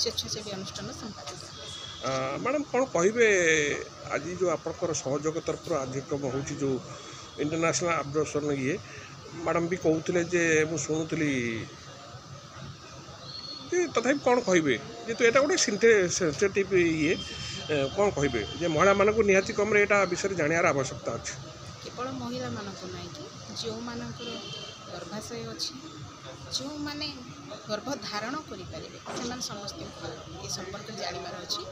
ସ୍ୱେଚ୍ଛାସେବୀ ଅନୁଷ୍ଠାନ ସମ୍ପାଦିକା। मैडम कौन कहे आज जो आपंकर सहयोग तरफ आज कम हो जो इंटरनेशनल अब्जर्वेशन ये मैडम भी कहते जे मुझुली तथा कौन कहे जेतु यहाँ गोटे सेंसिटिव ये कौन कहे महिला मानक निहाती कम यहाँ विषय जानवर आवश्यकता अच्छी केवल महिला मानक ना कि जो मानकर गर्भाशय अच्छी जो मैंने गर्भ धारण करें समस्त ये संपर्क जानवर अच्छी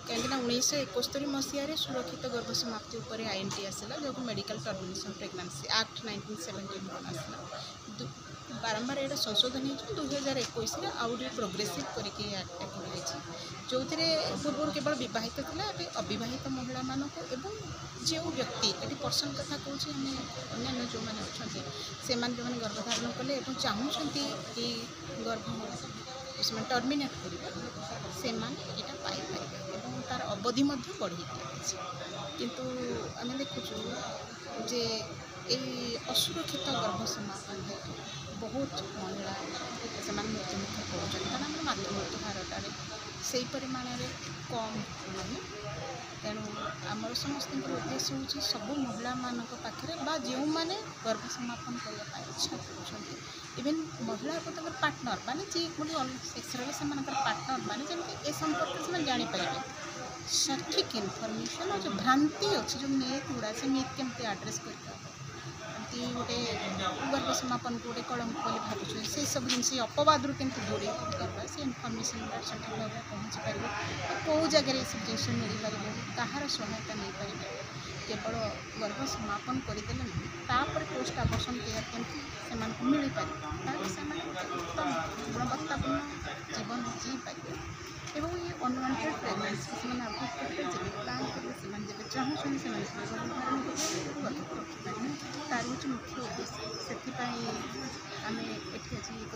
कहीं 1971 मसीह सुरक्षित गर्भ समाप्ति उपर आईएनटी आसला जो मेडिकल टर्मिनेशन प्रेगनेंसी एक्ट 1971 आसला बारंबार यहाँ संशोधन हो 2021 आउ प्रोग्रेसिव करके जो पूर्व केवल विवाहित था अविवाहित महिला मानक एवं जो व्यक्ति ये पर्सन कथा कौन अन्य जो मैंने अच्छा से जो गर्भधारण कले चाहूँगी कि गर्भ से टर्मिनेट कर पाइपर और तार अवधि बढ़ी दिखाई किंतु आम देखुचु जे ये असुरक्षित गर्भ समापन हेतु बहुत महिला से मृत्युमुख पड़ते कारण आम मातृमृत्यु हारटार से परिमाण कम नहीं तेणु आमर समस्त उद्देश्य हूँ सब महिला मान पाखे जो मैंने गर्भ समापन करने इच्छा कर इवेन महिला को पार्टनर मान जी सेक्स से पार्टनर मान जमी ए संपर्क से जापर सठिक इनफर्मेशन और जो भ्रांति अच्छी जो मिथ गुड़ा से मिथ केमती आड्रेस कर गोटे गर्भ समापन को गोटे कलंक बोली भावुँ से सब जिन अपवाद के दूरे करवा से इनफर्मेशन सठिक भाव में पहुँची पारे कौ जगह सब जिन मिल पार कहार सहायता नहीं पारे केवल गर्भ समापन करदे नहीं पोस्ट आबर्सन केयर केमती मिल पारे उत्तम गुणवत्तापूर्ण जीवन जी पारे एवं ये अनवांटेड प्रेगनेंसी से अवॉइड करेंगे जब प्लां करेंगे जब चाहूँ तार हूँ मुख्य उद्देश्य से आम ये एकत्रित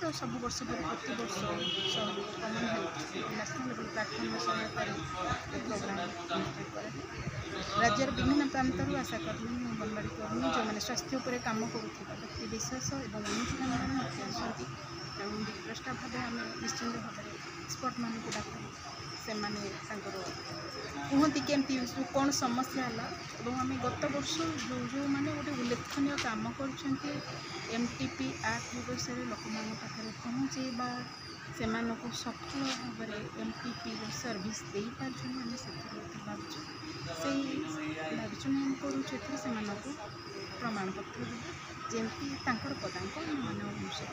तो सब वर्ष पर प्रति वर्ष कमन हेल्थ नेशनल लेवल प्लाटफर्म सहायता प्रोग्राम अनुष्ठित कराए राज्यर विभिन्न प्रांतर आशाकर्मी अंगनवाड़ी कर्मी जो मैंने स्वास्थ्य पर कम करुवा व्यक्ति विशेष और अनुष्ठान आसती विप्रष्टा भाव आम निश्चिंत भाव में एक्सपर्ट मान को डाक से कहती केमती कौन समस्या है आम गत वर्ष जो जो मैंने गोटे उल्लेखनीय काम कर एमटीपी एक्ट विषय लोक मान पाखे पहुँचेबा से सफल भाव में एमटीपी सर्विस दे पार्टी से भावुँ हम करूँ प्रमाणपत्र जमती पदांक मान उद्देश्य।